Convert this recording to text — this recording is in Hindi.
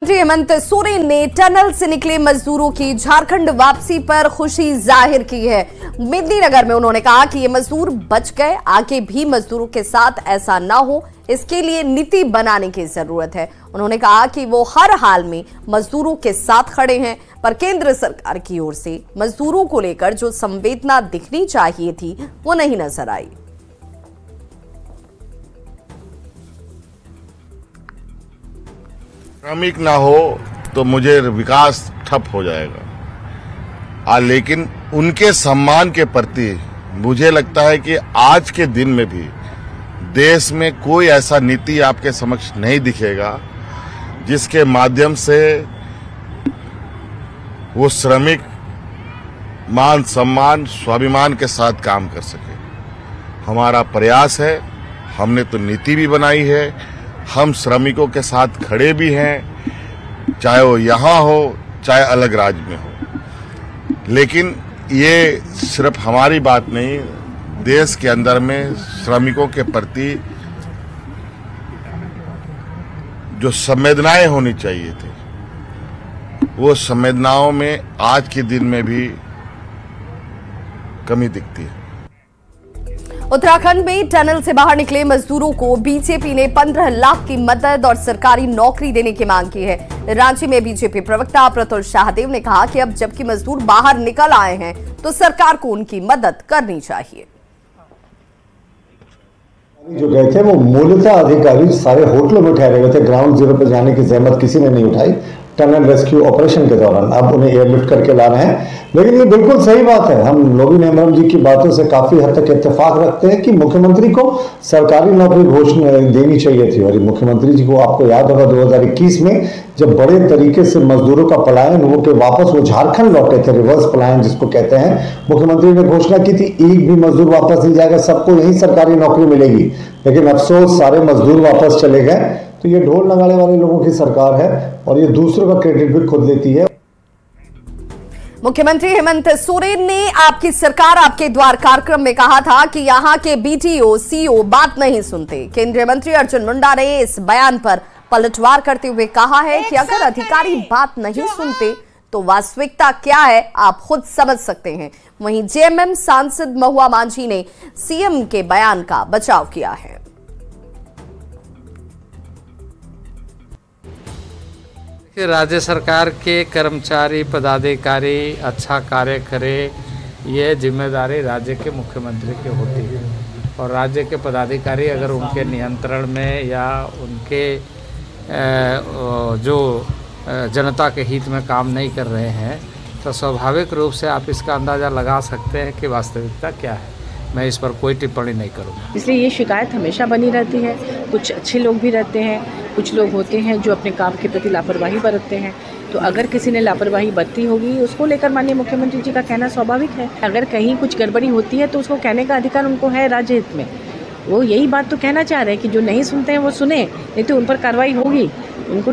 हेमंत सोरेन ने टनल से निकले मजदूरों की झारखंड वापसी पर खुशी जाहिर की है। मेदिनीनगर में उन्होंने कहा कि ये मजदूर बच गए, आगे भी मजदूरों के साथ ऐसा ना हो, इसके लिए नीति बनाने की जरूरत है। उन्होंने कहा कि वो हर हाल में मजदूरों के साथ खड़े हैं, पर केंद्र सरकार की ओर से मजदूरों को लेकर जो संवेदना दिखनी चाहिए थी वो नहीं नजर आई। श्रमिक ना हो तो मुझे विकास ठप हो जाएगा। लेकिन उनके सम्मान के प्रति मुझे लगता है कि आज के दिन में भी देश में कोई ऐसा नीति आपके समक्ष नहीं दिखेगा जिसके माध्यम से वो श्रमिक मान सम्मान स्वाभिमान के साथ काम कर सके। हमारा प्रयास है, हमने तो नीति भी बनाई है, हम श्रमिकों के साथ खड़े भी हैं, चाहे वो यहाँ हो चाहे अलग राज्य में हो। लेकिन ये सिर्फ हमारी बात नहीं, देश के अंदर में श्रमिकों के प्रति जो संवेदनाएं होनी चाहिए थी वो संवेदनाओं में आज के दिन में भी कमी दिखती है। उत्तराखंड में टनल से बाहर निकले मजदूरों को बीजेपी ने 15 लाख की मदद और सरकारी नौकरी देने की मांग की है। रांची में बीजेपी प्रवक्ता प्रतुल शाहदेव ने कहा कि अब जबकि मजदूर बाहर निकल आए हैं तो सरकार को उनकी मदद करनी चाहिए। जो गए थे वो मूलतः अधिकारी सारे होटलों में ठहरे हुए थे, ग्राउंड जीरो पर जाने की जहमत किसी ने नहीं उठाई टनल रेस्क्यू ऑपरेशन के दौरान। अब उन्हें एयरलिफ्ट करके ला रहे हैं, लेकिन ये बिल्कुल सही बात है। हम नवीन हेम्ब्रम जी की बातों से काफी हद तक इत्तेफाक रखते हैं कि मुख्यमंत्री को सरकारी नौकरी घोषणा देनी चाहिए थी। और मुख्यमंत्री जी को आपको याद होगा 2021 में जब बड़े तरीके से मजदूरों का पलायन हो के वापस वो झारखंड लौटे थे, रिवर्स पलायन जिसको कहते हैं, मुख्यमंत्री ने घोषणा की थी एक भी मजदूर वापस नहीं जाएगा, सबको यही सरकारी नौकरी मिलेगी। लेकिन अफसोस सारे मजदूर वापस चले गए। तो ये ढोल नगाड़े वाले लोगों की सरकार है और ये दूसरों का क्रेडिट भी खुद लेती है। मुख्यमंत्री हेमंत सोरेन ने आपकी सरकार आपके द्वार कार्यक्रम में कहा था कि यहां के बीटीओ सीओ बात नहीं सुनते। केंद्रीय मंत्री अर्जुन मुंडा ने इस बयान पर पलटवार करते हुए कहा है कि अगर अधिकारी बात नहीं सुनते तो वास्तविकता क्या है आप खुद समझ सकते हैं। वहीं जेएमएम सांसद महुआ मांझी ने सीएम के बयान का बचाव किया है। राज्य सरकार के कर्मचारी पदाधिकारी अच्छा कार्य करे, ये जिम्मेदारी राज्य के मुख्यमंत्री की होती है। और राज्य के पदाधिकारी अगर उनके नियंत्रण में या उनके जो जनता के हित में काम नहीं कर रहे हैं तो स्वाभाविक रूप से आप इसका अंदाज़ा लगा सकते हैं कि वास्तविकता क्या है। मैं इस पर कोई टिप्पणी नहीं करूँगा। इसलिए ये शिकायत हमेशा बनी रहती है। कुछ अच्छे लोग भी रहते हैं, कुछ लोग होते हैं जो अपने काम के प्रति लापरवाही बरतते हैं। तो अगर किसी ने लापरवाही बरती होगी उसको लेकर माननीय मुख्यमंत्री जी का कहना स्वाभाविक है। अगर कहीं कुछ गड़बड़ी होती है तो उसको कहने का अधिकार उनको है राज्य हित में। वो यही बात तो कहना चाह रहे हैं कि जो नहीं सुनते हैं वो सुने, नहीं तो उन पर कार्रवाई होगी। उनको